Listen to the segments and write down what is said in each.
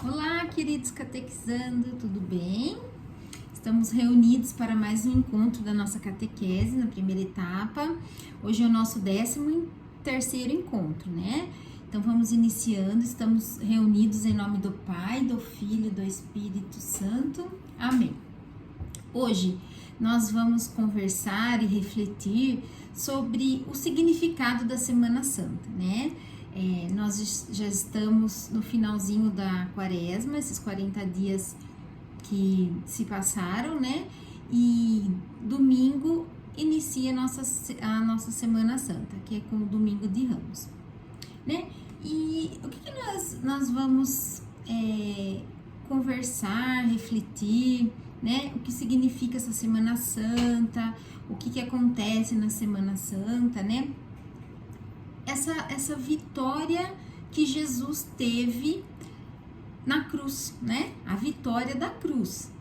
Olá, queridos catequizando, tudo bem? Estamos reunidos para mais um encontro da nossa catequese na primeira etapa. Hoje é o nosso 13º encontro, né? Então vamos iniciando, estamos reunidos em nome do Pai, do Filho e do Espírito Santo. Amém. Hoje nós vamos conversar e refletir sobre o significado da Semana Santa, né? Nós já estamos no finalzinho da quaresma, esses 40 dias que se passaram, né? E domingo inicia a nossa Semana Santa, que é com o Domingo de Ramos, né? E o que nós vamos conversar, refletir, né? O que significa essa Semana Santa, o que acontece na Semana Santa, né? Essa vitória que Jesus teve na cruz, né? A vitória da cruz,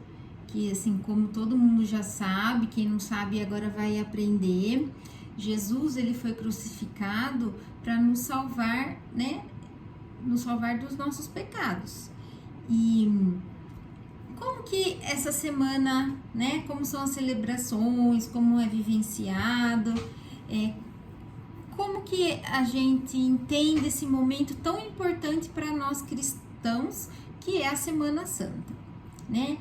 que assim, como todo mundo já sabe, quem não sabe agora vai aprender. Jesus, ele foi crucificado para nos salvar, né? Nos salvar dos nossos pecados. E como que essa semana, né? Como são as celebrações, como é vivenciado, como que a gente entende esse momento tão importante para nós cristãos, que é a Semana Santa, né?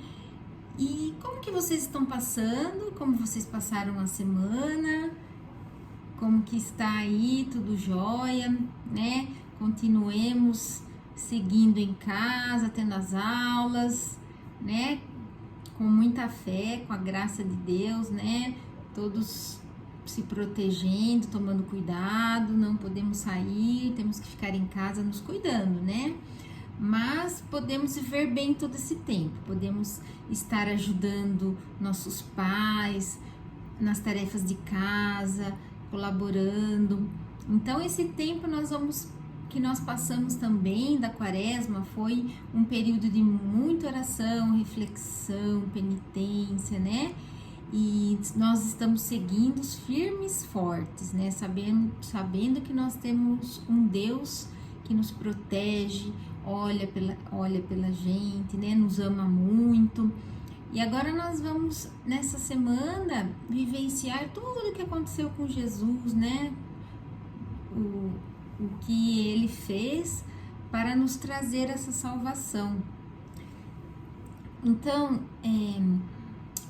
E como que vocês estão passando? Como vocês passaram a semana? Como que está aí? Tudo jóia, né? Continuemos seguindo em casa, tendo as aulas, né? Com muita fé, com a graça de Deus, né? Todos se protegendo, tomando cuidado, não podemos sair, temos que ficar em casa nos cuidando, né? Mas podemos viver bem todo esse tempo, podemos estar ajudando nossos pais nas tarefas de casa, colaborando. Então esse tempo que nós passamos também da quaresma foi um período de muita oração, reflexão, penitência, né? E nós estamos seguindo firmes, fortes, né? Sabendo que nós temos um Deus que nos protege, olha pela gente, né? Nos ama muito. E agora nós vamos, nessa semana, vivenciar tudo o que aconteceu com Jesus, né? O que ele fez para nos trazer essa salvação. Então,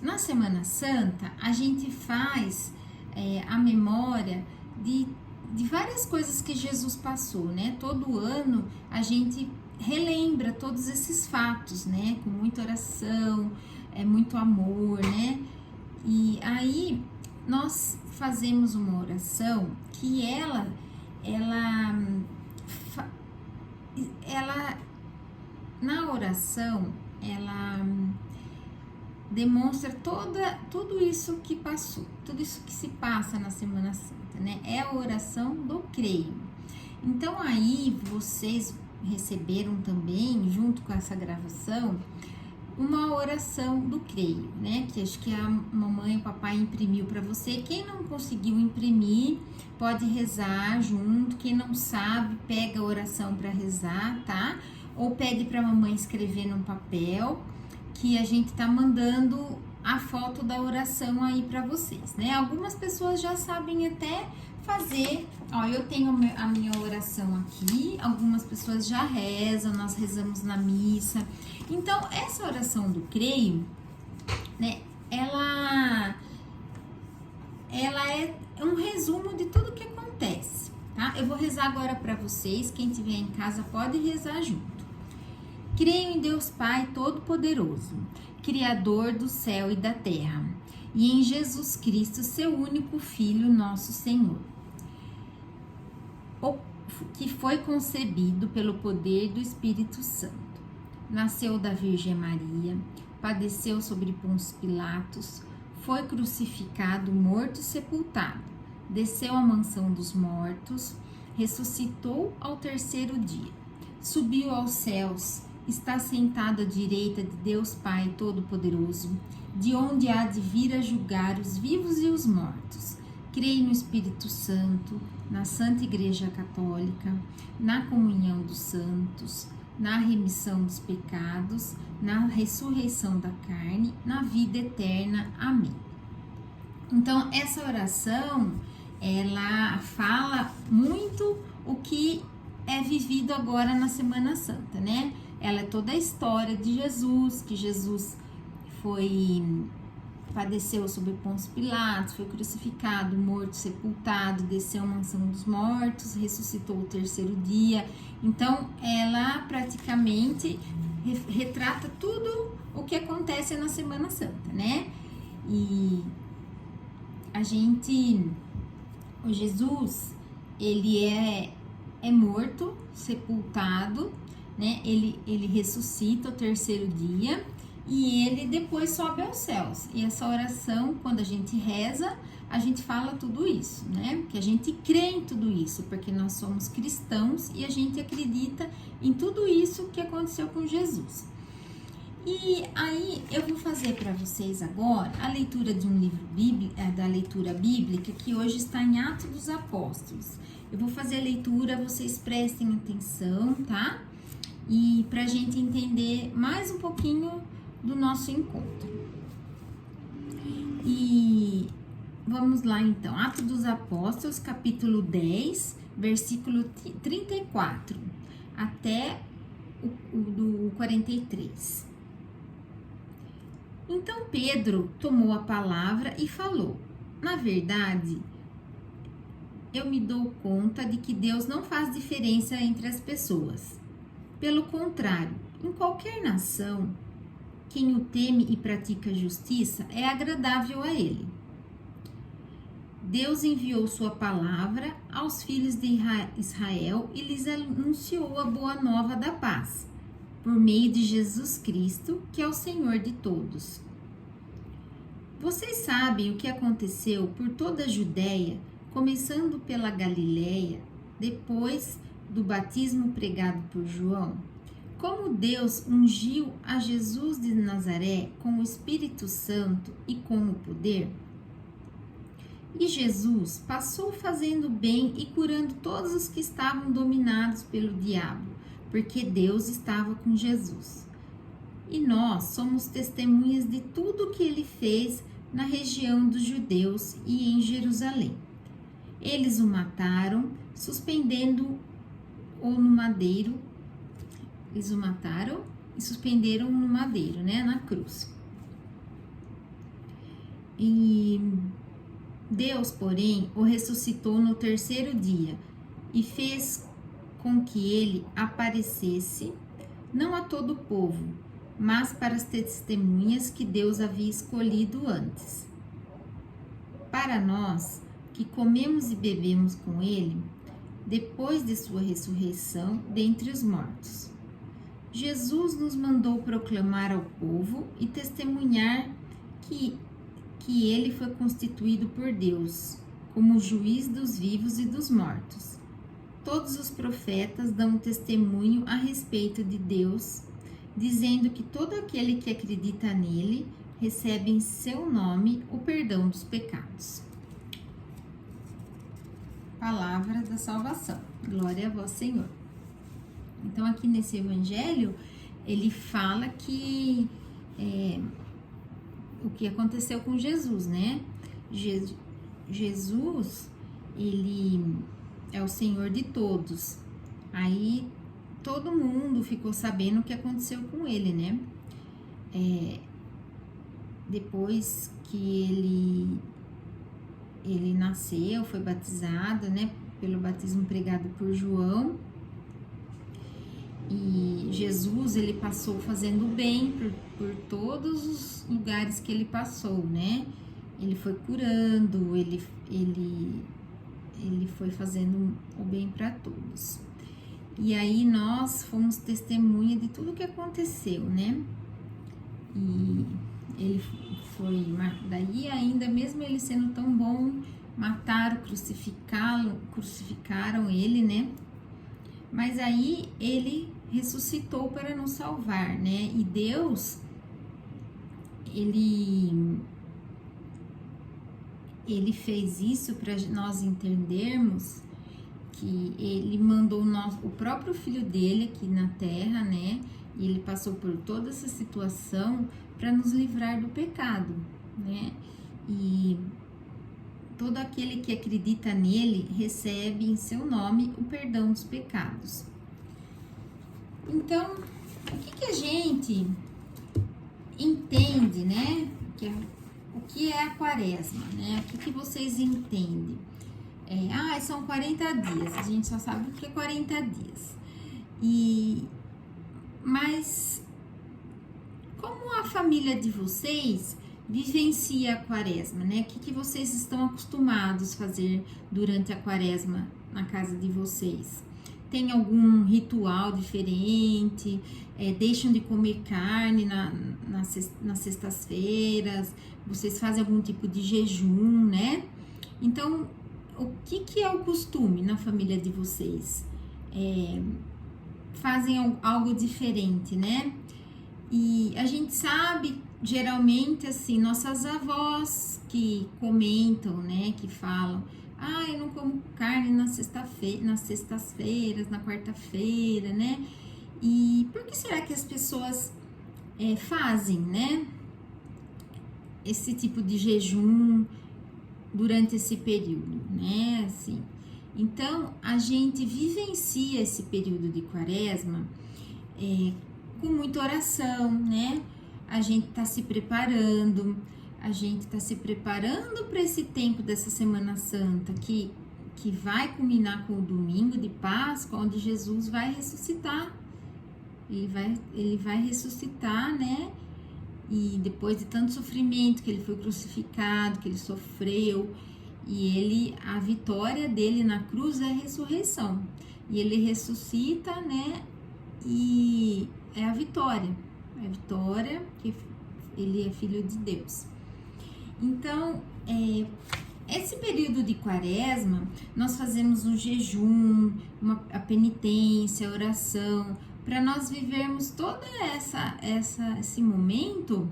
na Semana Santa, a gente faz a memória de várias coisas que Jesus passou, né? Todo ano a gente relembra todos esses fatos, né? Com muita oração, muito amor, né? E aí nós fazemos uma oração que ela na oração, ela demonstra tudo isso que passou, tudo isso que se passa na Semana Santa, né? É a oração do creio. Então aí vocês receberam também, junto com essa gravação, uma oração do creio, né? Que acho que a mamãe e o papai imprimiu para você. Quem não conseguiu imprimir, pode rezar junto. Quem não sabe, pega a oração para rezar, tá? Ou pede para a mamãe escrever num papel, que a gente tá mandando a foto da oração aí para vocês, né? Algumas pessoas já sabem até fazer. Ó, eu tenho a minha oração aqui, algumas pessoas já rezam, nós rezamos na missa. Então, essa oração do creio, né, ela é um resumo de tudo que acontece, tá? Eu vou rezar agora para vocês, quem estiver em casa pode rezar junto. Creio em Deus Pai Todo-Poderoso, Criador do céu e da terra, e em Jesus Cristo, seu único Filho, nosso Senhor, que foi concebido pelo poder do Espírito Santo. Nasceu da Virgem Maria, padeceu sobre Pôncio Pilatos, foi crucificado, morto e sepultado, desceu à mansão dos mortos, ressuscitou ao terceiro dia, subiu aos céus, está sentado à direita de Deus Pai Todo-Poderoso, de onde há de vir a julgar os vivos e os mortos. Creio no Espírito Santo, na Santa Igreja Católica, na comunhão dos santos, na remissão dos pecados, na ressurreição da carne, na vida eterna. Amém. Então, essa oração, ela fala muito o que é vivido agora na Santa, né? Ela é toda a história de Jesus, que Jesus padeceu sob Pôncio Pilatos, foi crucificado, morto, sepultado, desceu à mansão dos mortos, ressuscitou o terceiro dia. Então, ela praticamente retrata tudo o que acontece na Semana Santa, né? E o Jesus, ele é morto, sepultado, né? Ele ressuscita o terceiro dia e ele depois sobe aos céus. E essa oração, quando a gente reza, a gente fala tudo isso, né? Que a gente crê em tudo isso, porque nós somos cristãos e a gente acredita em tudo isso que aconteceu com Jesus. E aí eu vou fazer para vocês agora a leitura de um livro da leitura bíblica, que hoje está em Atos dos Apóstolos. Eu vou fazer a leitura, vocês prestem atenção, tá? E para a gente entender mais um pouquinho do nosso encontro. E vamos lá então, Atos dos Apóstolos, capítulo 10, versículo 34, até o 43. Então Pedro tomou a palavra e falou: na verdade, eu me dou conta de que Deus não faz diferença entre as pessoas. Pelo contrário, em qualquer nação, quem o teme e pratica justiça é agradável a ele. Deus enviou sua palavra aos filhos de Israel e lhes anunciou a boa nova da paz, por meio de Jesus Cristo, que é o Senhor de todos. Vocês sabem o que aconteceu por toda a Judéia, começando pela Galiléia, depois do batismo pregado por João, como Deus ungiu a Jesus de Nazaré com o Espírito Santo e com o poder. E Jesus passou fazendo bem e curando todos os que estavam dominados pelo diabo, porque Deus estava com Jesus. E nós somos testemunhas de tudo o que ele fez na região dos judeus e em Jerusalém. Eles o mataram, suspenderam-o no madeiro. Eles o mataram e suspenderam no madeiro, né, na cruz. E Deus, porém, o ressuscitou no terceiro dia e fez com que ele aparecesse, não a todo o povo, mas para as testemunhas que Deus havia escolhido antes. Para nós, que comemos e bebemos com ele, depois de sua ressurreição dentre os mortos. Jesus nos mandou proclamar ao povo e testemunhar que ele foi constituído por Deus como juiz dos vivos e dos mortos. Todos os profetas dão testemunho a respeito de Deus, dizendo que todo aquele que acredita nele recebe em seu nome o perdão dos pecados. Palavra da salvação. Glória a vós, Senhor. Então, aqui nesse evangelho, ele fala que o que aconteceu com Jesus, né? Jesus, ele é o Senhor de todos. Aí, todo mundo ficou sabendo o que aconteceu com ele, né? Depois que ele nasceu, foi batizado, né? Pelo batismo pregado por João. E Jesus, ele passou fazendo bem por todos os lugares que ele passou, né? Ele foi curando, ele foi fazendo o bem para todos. E aí nós fomos testemunha de tudo que aconteceu, né? E ele foi, daí ainda mesmo ele sendo tão bom, mataram, crucificaram ele, né? Mas aí ele ressuscitou para nos salvar, né? E Deus, ele fez isso para nós entendermos que ele mandou o próprio filho dele aqui na terra, né? E ele passou por toda essa situação para nos livrar do pecado, né? E todo aquele que acredita nele recebe em seu nome o perdão dos pecados. Então, o que a gente entende, né? O que é a quaresma, né? O que vocês entendem? São 40 dias, a gente só sabe o que é 40 dias. Mas, como a família de vocês vivencia a quaresma, né? O que vocês estão acostumados a fazer durante a quaresma na casa de vocês? Tem algum ritual diferente? Deixam de comer carne nas sextas-feiras? Vocês fazem algum tipo de jejum, né? Então, o que é o costume na família de vocês? Fazem algo diferente, né? E a gente sabe, geralmente, assim, nossas avós que comentam, né? Que falam, eu não como carne nas sextas-feiras, na quarta-feira, né? E por que será que as pessoas fazem, né? Esse tipo de jejum durante esse período, né? Assim, então, a gente vivencia esse período de quaresma com muita oração, né? A gente tá se preparando para esse tempo dessa Semana Santa, que vai culminar com o domingo de Páscoa, onde Jesus vai ressuscitar. Ele vai ressuscitar, né? E depois de tanto sofrimento, que ele foi crucificado, que ele sofreu, e a vitória dele na cruz é a ressurreição. E ele ressuscita, né? E é a vitória que ele é filho de Deus. Então, esse período de quaresma, nós fazemos um jejum, a penitência, a oração, para nós vivermos todo esse momento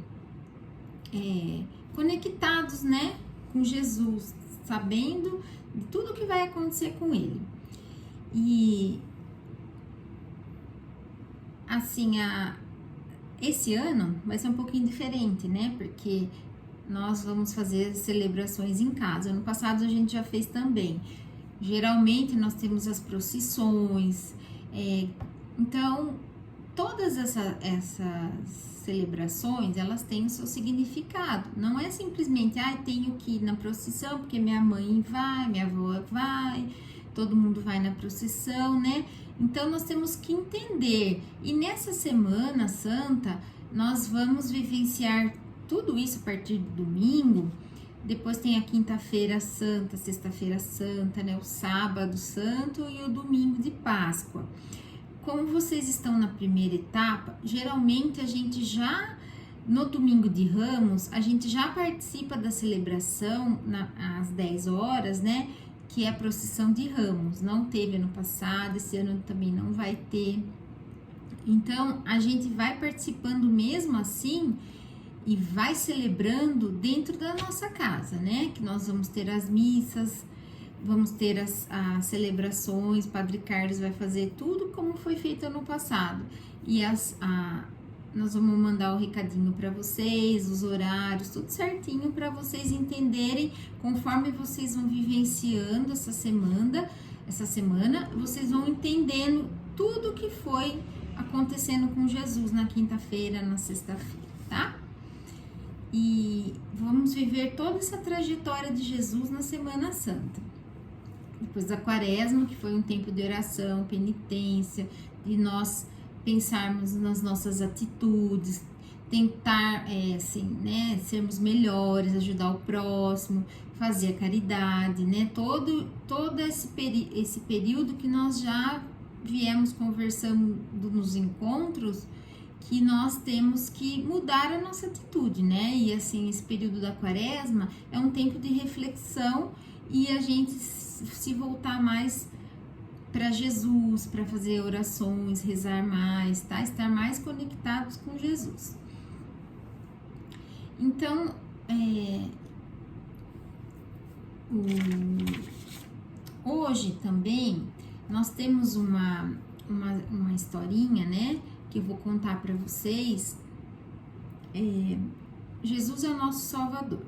conectados, né, com Jesus, sabendo de tudo que vai acontecer com ele. E assim, esse ano vai ser um pouquinho diferente, né, porque nós vamos fazer celebrações em casa. Ano passado a gente já fez também. Geralmente nós temos as procissões, então todas essas celebrações, elas têm o seu significado. Não é simplesmente, tenho que ir na procissão porque minha mãe vai, minha avó vai, todo mundo vai na procissão, né? Então nós temos que entender. E nessa Semana Santa, nós vamos vivenciar tudo isso a partir do domingo. Depois tem a Quinta-feira Santa, Sexta-feira Santa, né? O Sábado Santo e o Domingo de Páscoa. Como vocês estão na primeira etapa, geralmente a gente já, no Domingo de Ramos, a gente já participa da celebração às 10 horas, né? Que é a procissão de Ramos. Não teve ano passado, esse ano também não vai ter. Então, a gente vai participando mesmo assim e vai celebrando dentro da nossa casa, né? Que nós vamos ter as missas, vamos ter as celebrações, Padre Carlos vai fazer tudo como foi feito ano passado. E nós vamos mandar o recadinho para vocês, os horários, tudo certinho para vocês entenderem, conforme vocês vão vivenciando essa semana, vocês vão entendendo tudo que foi acontecendo com Jesus na quinta-feira, na sexta-feira, tá? E vamos viver toda essa trajetória de Jesus na Semana Santa. Depois da quaresma, que foi um tempo de oração, penitência, de nós pensarmos nas nossas atitudes, tentar, sermos melhores, ajudar o próximo, fazer a caridade, né? Todo esse período que nós já viemos conversando nos encontros, que nós temos que mudar a nossa atitude, né? E assim, esse período da quaresma é um tempo de reflexão e a gente se voltar mais para Jesus, para fazer orações, rezar mais, tá? Estar mais conectados com Jesus. Então, Hoje também nós temos uma historinha, né? Que eu vou contar para vocês. Jesus é o nosso Salvador.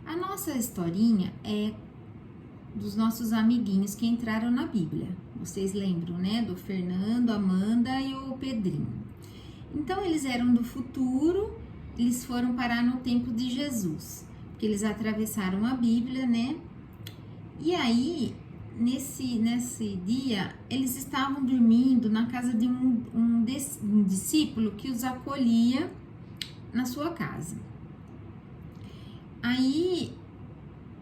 A nossa historinha é dos nossos amiguinhos que entraram na Bíblia. Vocês lembram, né? Do Fernando, Amanda e o Pedrinho. Então, eles eram do futuro, eles foram parar no tempo de Jesus, porque eles atravessaram a Bíblia, né? E aí, nesse dia, eles estavam dormindo na casa de um discípulo que os acolhia na sua casa. Aí,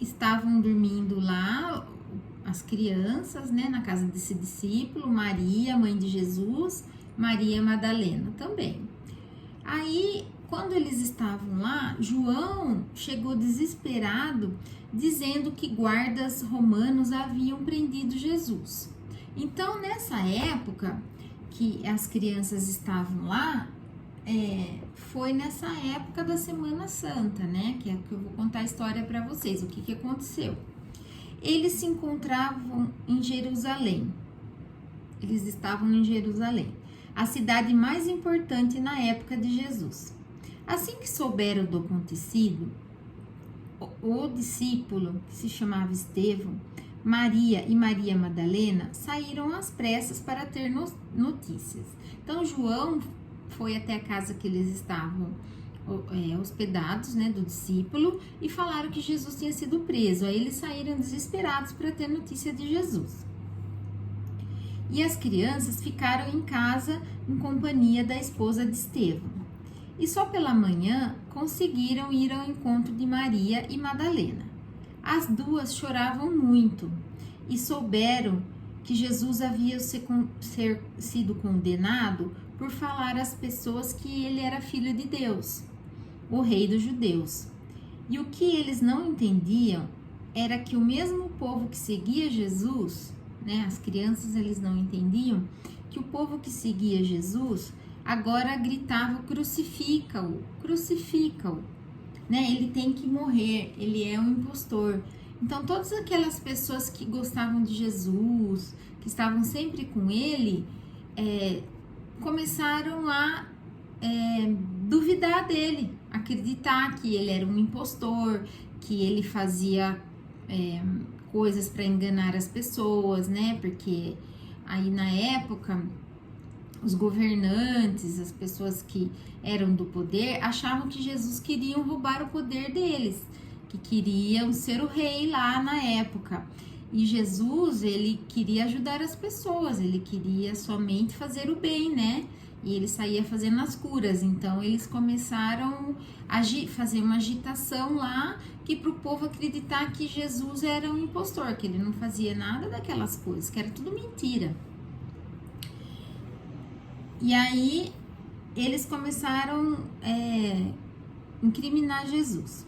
estavam dormindo lá as crianças, né, na casa desse discípulo, Maria, mãe de Jesus, Maria Madalena também. Aí, quando eles estavam lá, João chegou desesperado, dizendo que guardas romanos haviam prendido Jesus. Então, nessa época que as crianças estavam lá, foi nessa época da Semana Santa, né? Que é que eu vou contar a história para vocês, o que aconteceu. Eles se encontravam em Jerusalém. Eles estavam em Jerusalém, a cidade mais importante na época de Jesus. Assim que souberam do acontecido, o discípulo, que se chamava Estevão, Maria e Maria Madalena, saíram às pressas para ter notícias. Então, João foi até a casa que eles estavam hospedados, né, do discípulo, e falaram que Jesus tinha sido preso. Aí eles saíram desesperados para ter notícia de Jesus. E as crianças ficaram em casa em companhia da esposa de Estevão. E só pela manhã conseguiram ir ao encontro de Maria e Madalena. As duas choravam muito e souberam que Jesus havia sido condenado por falar às pessoas que ele era filho de Deus, o rei dos judeus. E o que eles não entendiam era que o mesmo povo que seguia Jesus, né, as crianças, eles não entendiam que o povo que seguia Jesus agora gritava: crucifica-o, crucifica-o, né? Ele tem que morrer, ele é um impostor. Então, todas aquelas pessoas que gostavam de Jesus, que estavam sempre com ele, começaram a duvidar dele, acreditar que ele era um impostor, que ele fazia coisas para enganar as pessoas, né? Porque aí na época os governantes, as pessoas que eram do poder, achavam que Jesus queria roubar o poder deles, que queriam ser o rei lá na época. E Jesus, ele queria ajudar as pessoas, ele queria somente fazer o bem, né? E ele saía fazendo as curas. Então, eles começaram a fazer uma agitação lá, que para o povo acreditar que Jesus era um impostor, que ele não fazia nada daquelas coisas, que era tudo mentira. E aí, eles começaram a incriminar Jesus.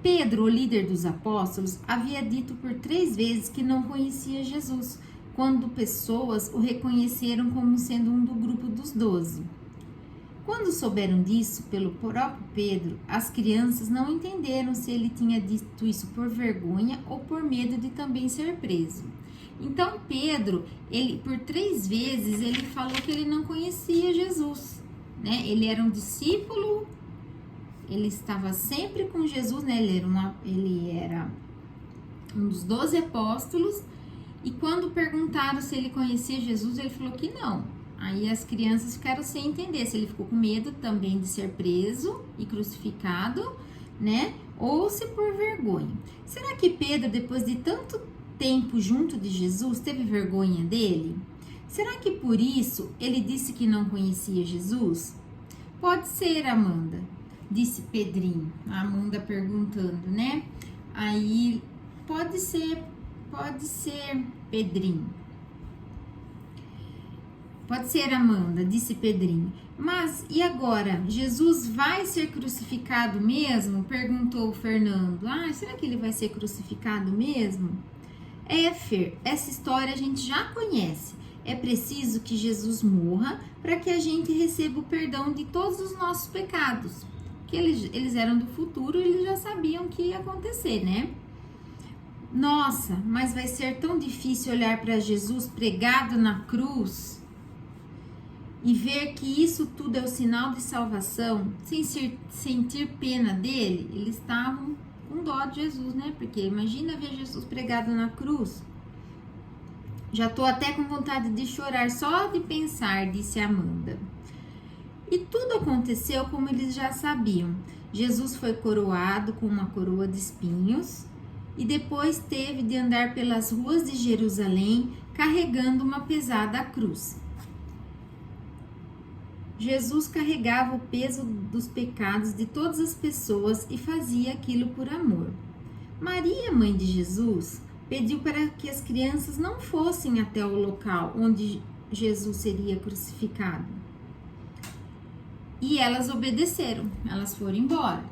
Pedro, o líder dos apóstolos, havia dito por 3 vezes que não conhecia Jesus, quando pessoas o reconheceram como sendo um do grupo dos 12. Quando souberam disso pelo próprio Pedro, as crianças não entenderam se ele tinha dito isso por vergonha ou por medo de também ser preso. Então Pedro, ele por 3 vezes, ele falou que ele não conhecia Jesus, né? Ele era um discípulo, ele estava sempre com Jesus, né? Ele era um dos 12 apóstolos. E quando perguntaram se ele conhecia Jesus, ele falou que não. Aí as crianças ficaram sem entender se ele ficou com medo também de ser preso e crucificado, né? Ou se por vergonha. Será que Pedro, depois de tanto tempo junto de Jesus, teve vergonha dele? Será que por isso ele disse que não conhecia Jesus? Pode ser, Amanda, disse Pedrinho. A Amanda perguntando, né? Aí, pode ser, Pedrinho. Pode ser, Amanda, disse Pedrinho. Mas e agora? Jesus vai ser crucificado mesmo? Perguntou o Fernando. Será que ele vai ser crucificado mesmo? Fer, essa história a gente já conhece. É preciso que Jesus morra para que a gente receba o perdão de todos os nossos pecados. Que eles eram do futuro e eles já sabiam o que ia acontecer, né? Nossa, mas vai ser tão difícil olhar para Jesus pregado na cruz e ver que isso tudo é o sinal de salvação, sem sentir pena dele. Eles estavam com dó de Jesus, né? Porque imagina ver Jesus pregado na cruz. Já tô até com vontade de chorar só de pensar, disse Amanda. E tudo aconteceu como eles já sabiam. Jesus foi coroado com uma coroa de espinhos e depois teve de andar pelas ruas de Jerusalém carregando uma pesada cruz. Jesus carregava o peso dos pecados de todas as pessoas e fazia aquilo por amor. Maria, mãe de Jesus, pediu para que as crianças não fossem até o local onde Jesus seria crucificado. E elas obedeceram, elas foram embora,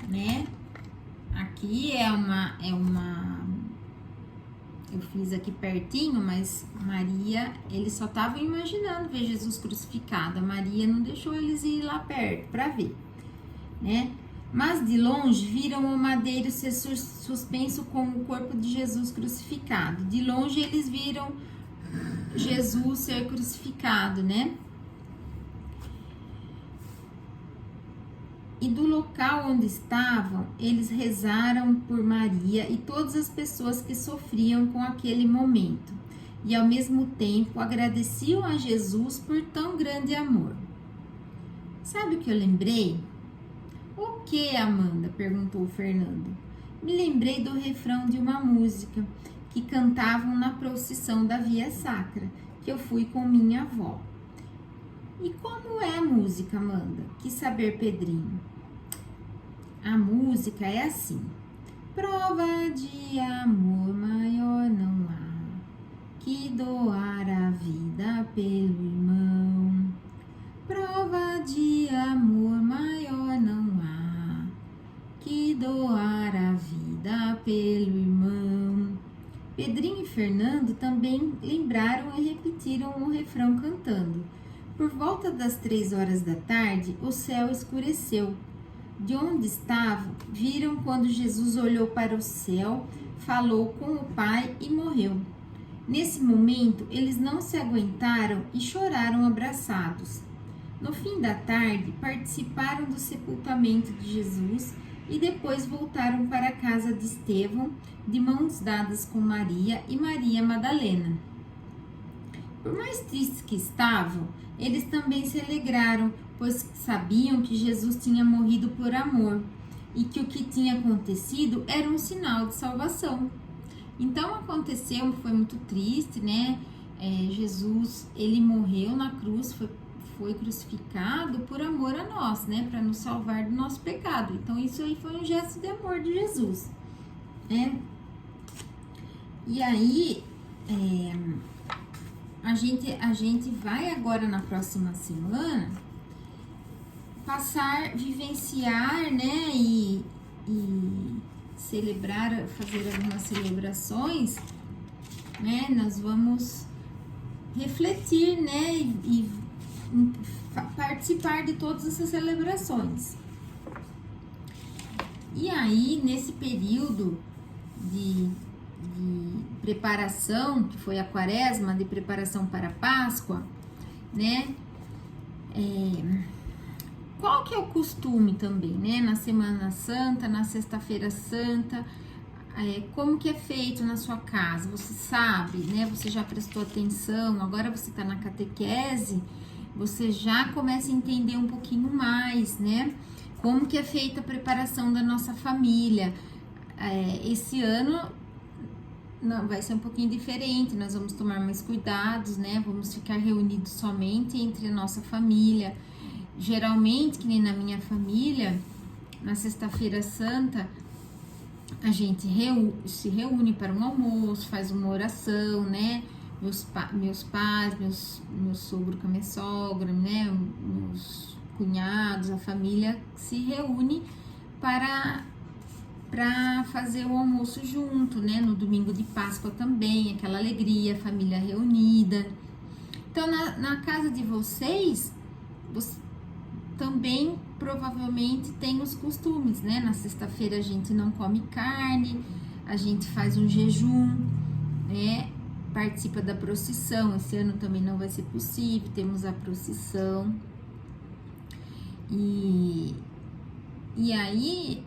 né? Aqui eu fiz aqui pertinho, mas Maria, eles só estavam imaginando ver Jesus crucificado. A Maria não deixou eles ir lá perto para ver, né? Mas de longe viram o madeiro ser suspenso com o corpo de Jesus crucificado. De longe eles viram Jesus ser crucificado, né? E do local onde estavam, eles rezaram por Maria e todas as pessoas que sofriam com aquele momento. E ao mesmo tempo agradeciam a Jesus por tão grande amor. Sabe o que eu lembrei? O que, Amanda? Perguntou o Fernando. Me lembrei do refrão de uma música que cantavam na procissão da Via Sacra, que eu fui com minha avó. E como é a música, Amanda? Quis saber Pedrinho. A música é assim: prova de amor maior não há que doar a vida pelo irmão. Prova de amor maior não há que doar a vida pelo irmão. Pedrinho e Fernando também lembraram e repetiram o refrão cantando. Por volta das 3 horas da tarde, o céu escureceu. De onde estavam, viram quando Jesus olhou para o céu, falou com o Pai e morreu. Nesse momento, eles não se aguentaram e choraram abraçados. No fim da tarde, participaram do sepultamento de Jesus e depois voltaram para a casa de Estevão, de mãos dadas com Maria e Maria Madalena. Por mais tristes que estavam, eles também se alegraram, pois sabiam que Jesus tinha morrido por amor e que o que tinha acontecido era um sinal de salvação. Então aconteceu, foi muito triste, né? Jesus, ele morreu na cruz, foi crucificado por amor a nós, né? Para nos salvar do nosso pecado. Então isso aí foi um gesto de amor de Jesus, né? E aí, a gente vai agora na próxima semana vivenciar, né, e celebrar, fazer algumas celebrações, né, nós vamos refletir, né, e participar de todas essas celebrações. E aí, nesse período de preparação, que foi a quaresma, de preparação para a Páscoa, né, qual que é o costume também, né? Na Semana Santa, na Sexta-feira Santa, como que é feito na sua casa? Você sabe, né? Você já prestou atenção, agora você está na catequese, você já começa a entender um pouquinho mais, né? Como que é feita a preparação da nossa família. Esse ano não, vai ser um pouquinho diferente, nós vamos tomar mais cuidados, né? Vamos ficar reunidos somente entre a nossa família. Geralmente, que nem na minha família, na Sexta-feira Santa, a gente se reúne para um almoço, faz uma oração, né? Meus pais, meu sogro com a minha sogra, né? Meus cunhados, a família se reúne para fazer o almoço junto, né? No domingo de Páscoa também, aquela alegria, família reunida. Então, na casa de vocês também provavelmente tem os costumes, né? Na sexta-feira a gente não come carne, a gente faz um jejum, né? Participa da procissão. Esse ano também não vai ser possível, temos a procissão. E aí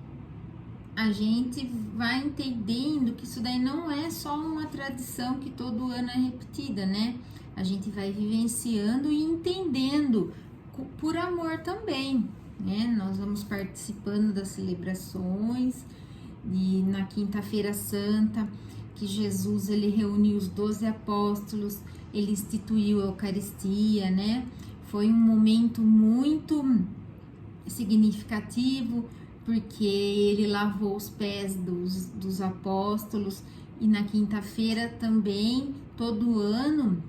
a gente vai entendendo que isso daí não é só uma tradição que todo ano é repetida, né? A gente vai vivenciando e entendendo por amor também, né? Nós vamos participando das celebrações e na Quinta-feira Santa, que Jesus ele reuniu os 12 apóstolos, ele instituiu a Eucaristia, né? Foi um momento muito significativo, porque ele lavou os pés dos apóstolos, e na quinta-feira também, todo ano,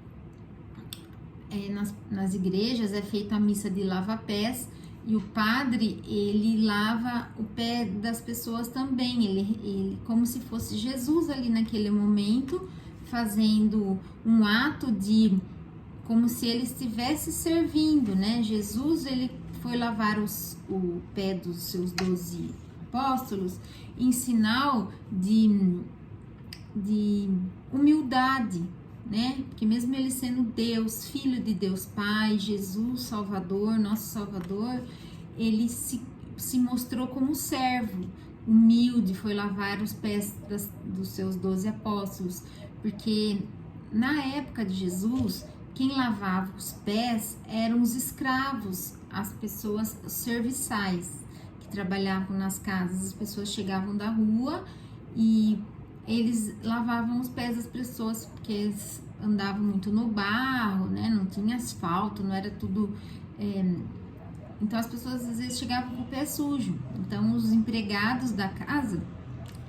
nas igrejas é feita a missa de lava-pés, e o padre, ele lava o pé das pessoas também, ele como se fosse Jesus ali naquele momento, fazendo um ato de, como se ele estivesse servindo, né? Jesus, ele foi lavar o pé dos seus 12 apóstolos em sinal de humildade, né? Porque mesmo ele sendo Deus, Filho de Deus Pai, Jesus Salvador, nosso Salvador, ele se mostrou como servo, humilde, foi lavar os pés dos seus 12 apóstolos, porque na época de Jesus, quem lavava os pés eram os escravos, as pessoas serviçais que trabalhavam nas casas. As pessoas chegavam da rua e eles lavavam os pés das pessoas, porque eles andavam muito no barro, né? Não tinha asfalto, não era tudo... Então as pessoas às vezes chegavam com o pé sujo. Então os empregados da casa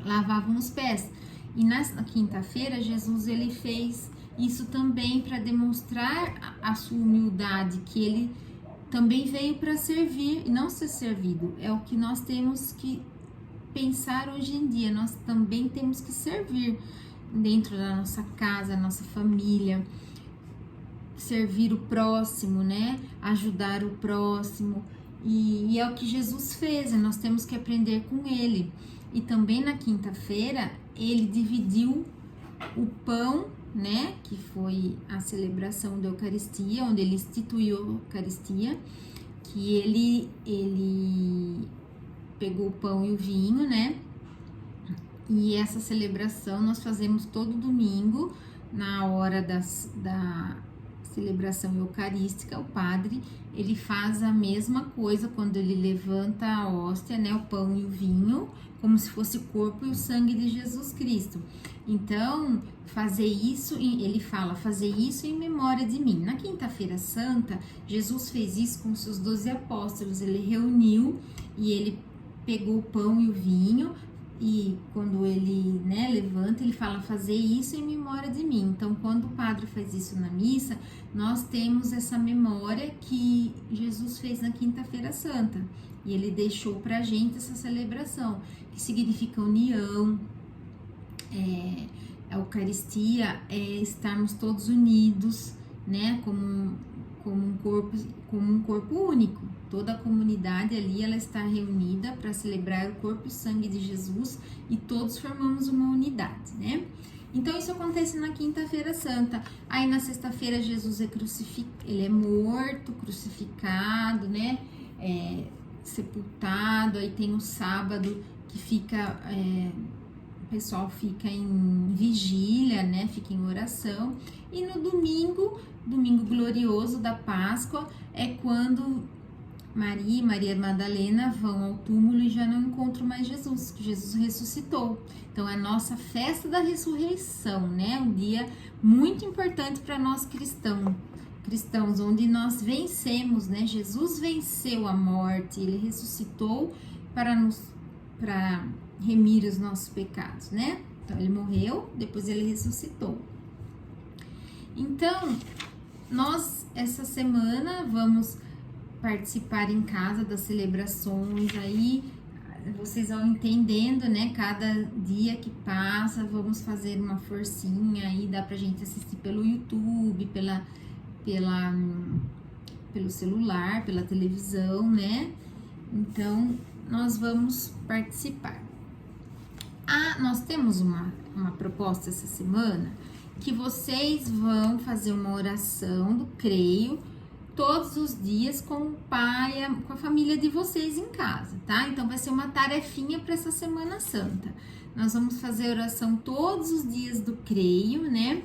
lavavam os pés. E na quinta-feira, Jesus ele fez isso também para demonstrar a sua humildade, que ele também veio para servir e não ser servido. É o que nós temos que pensar hoje em dia. Nós também temos que servir dentro da nossa casa, nossa família, servir o próximo, né? Ajudar o próximo. E é o que Jesus fez, e nós temos que aprender com ele. E também na quinta-feira, ele dividiu o pão, né, que foi a celebração da Eucaristia, onde ele instituiu a Eucaristia, que ele pegou o pão e o vinho, né, e essa celebração nós fazemos todo domingo, na hora da celebração eucarística. O padre, ele faz a mesma coisa quando ele levanta a hóstia, né, o pão e o vinho, como se fosse o corpo e o sangue de Jesus Cristo. Então, fazer isso, ele fala, fazer isso em memória de mim. Na Quinta-feira Santa, Jesus fez isso com seus 12 apóstolos, ele reuniu e ele pegou o pão e o vinho, e quando ele, né, levanta, ele fala, fazer isso em memória de mim. Então, quando o padre faz isso na missa, nós temos essa memória que Jesus fez na Quinta-feira Santa, e ele deixou pra gente essa celebração, que significa união. A Eucaristia é estarmos todos unidos, né, como um corpo único. Toda a comunidade ali, ela está reunida para celebrar o corpo e o sangue de Jesus, e todos formamos uma unidade, né? Então isso acontece na Quinta-feira Santa. Aí na sexta-feira Jesus é ele é morto, crucificado, né? Sepultado. Aí tem o sábado que fica, o pessoal fica em vigília, né? Fica em oração. E no domingo glorioso da Páscoa, é quando Maria e Maria Madalena vão ao túmulo e já não encontram mais Jesus, que Jesus ressuscitou. Então é a nossa festa da ressurreição, né? Um dia muito importante para nós cristãos, onde nós vencemos, né? Jesus venceu a morte, ele ressuscitou para remir os nossos pecados, né? Então ele morreu, depois ele ressuscitou. Então, nós essa semana vamos participar em casa das celebrações. Aí vocês vão entendendo, né? Cada dia que passa, vamos fazer uma forcinha. Aí dá pra gente assistir pelo YouTube, pelo celular, pela televisão, né? Então, nós vamos participar. Nós temos uma proposta essa semana que vocês vão fazer uma oração do Creio todos os dias com o pai, com a família de vocês em casa, tá? Então vai ser uma tarefinha para essa Semana Santa. Nós vamos fazer oração todos os dias do Creio, né?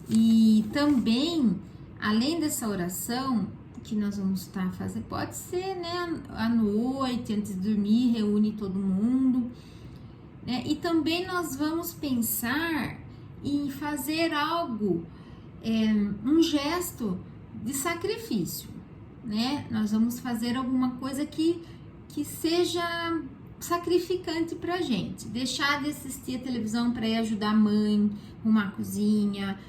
E também, além dessa oração que nós vamos estar fazendo, pode ser, né, à noite, antes de dormir, reúne todo mundo, né? E também nós vamos pensar em fazer algo, um gesto de sacrifício, né? Nós vamos fazer alguma coisa que seja sacrificante pra gente. Deixar de assistir a televisão para ir ajudar a mãe, arrumar a cozinha,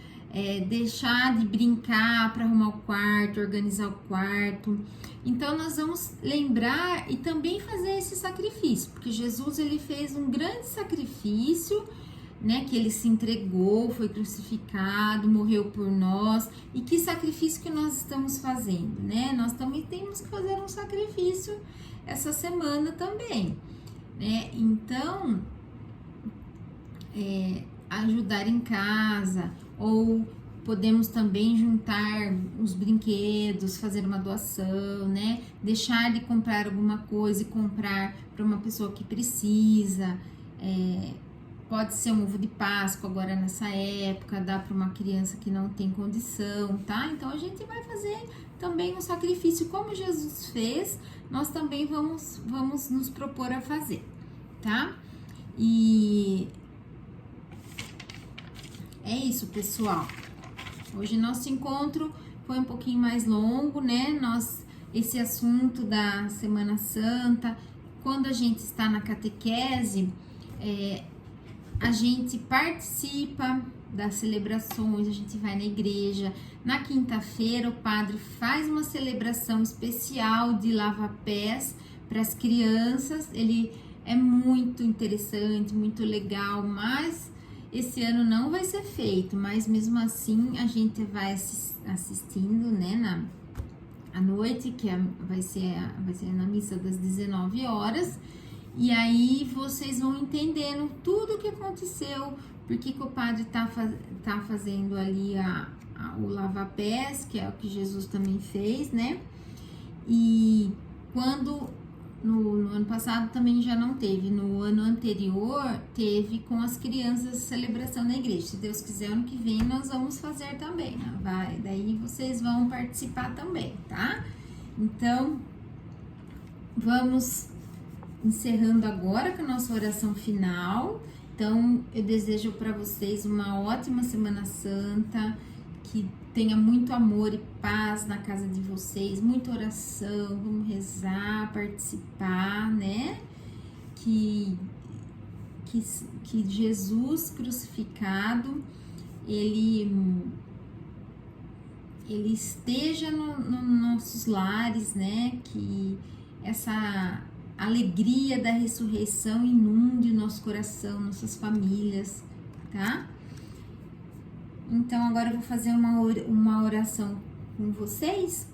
deixar de brincar para arrumar o quarto, organizar o quarto. Então nós vamos lembrar e também fazer esse sacrifício, porque Jesus ele fez um grande sacrifício, né, que ele se entregou, foi crucificado, morreu por nós. E que sacrifício que nós estamos fazendo, né? Nós também temos que fazer um sacrifício essa semana também, né? Então, ajudar em casa, ou podemos também juntar os brinquedos, fazer uma doação, né? Deixar de comprar alguma coisa e comprar para uma pessoa que precisa. Pode ser um ovo de Páscoa agora nessa época, dá para uma criança que não tem condição, tá? Então a gente vai fazer também um sacrifício como Jesus fez, nós também vamos nos propor a fazer, tá? E é isso, pessoal. Hoje nosso encontro foi um pouquinho mais longo, né? Esse assunto da Semana Santa, quando a gente está na catequese, a gente participa das celebrações, a gente vai na igreja. Na quinta-feira, o padre faz uma celebração especial de lava-pés para as crianças. Ele é muito interessante, muito legal, mas esse ano não vai ser feito. Mas mesmo assim, a gente vai assistindo, né, à noite, que vai ser na missa das 19 horas. E aí vocês vão entendendo tudo o que aconteceu, porque o padre tá fazendo ali o lava-pés, que é o que Jesus também fez, né? E quando no ano passado também já não teve, no ano anterior teve com as crianças celebração na igreja. Se Deus quiser, ano que vem nós vamos fazer também, né? Daí vocês vão participar também, tá? Então, vamos encerrando agora com a nossa oração final. Então, eu desejo para vocês uma ótima Semana Santa, que tenha muito amor e paz na casa de vocês, muita oração, vamos rezar, participar, né? Que Jesus crucificado, ele esteja nos nossos lares, né? Que essa alegria da ressurreição inunde nosso coração, nossas famílias, tá? Então, agora eu vou fazer uma oração com vocês.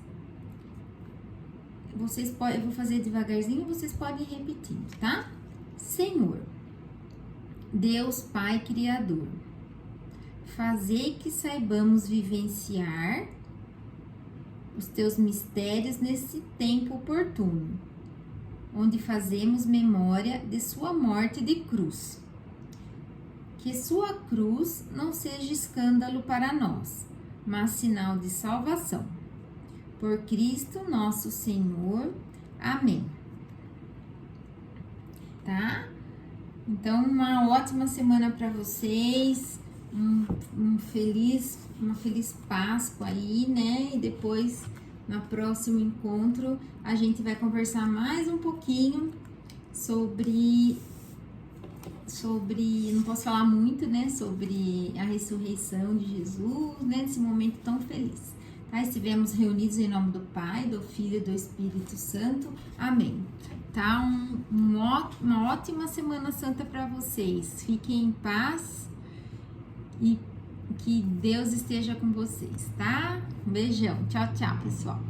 Eu vou fazer devagarzinho, vocês podem ir repetindo, tá? Senhor, Deus Pai Criador, fazei que saibamos vivenciar os teus mistérios nesse tempo oportuno, onde fazemos memória de sua morte de cruz. Que sua cruz não seja escândalo para nós, mas sinal de salvação. Por Cristo nosso Senhor. Amém. Tá? Então, uma ótima semana para vocês, uma feliz Páscoa aí, né? E depois, no próximo encontro, a gente vai conversar mais um pouquinho sobre, não posso falar muito, né? Sobre a ressurreição de Jesus, né? Nesse momento tão feliz. Tá? Estivemos reunidos em nome do Pai, do Filho e do Espírito Santo. Amém. Tá? Uma ótima Semana Santa para vocês. Fiquem em paz e que Deus esteja com vocês, tá? Um beijão. Tchau, tchau, pessoal.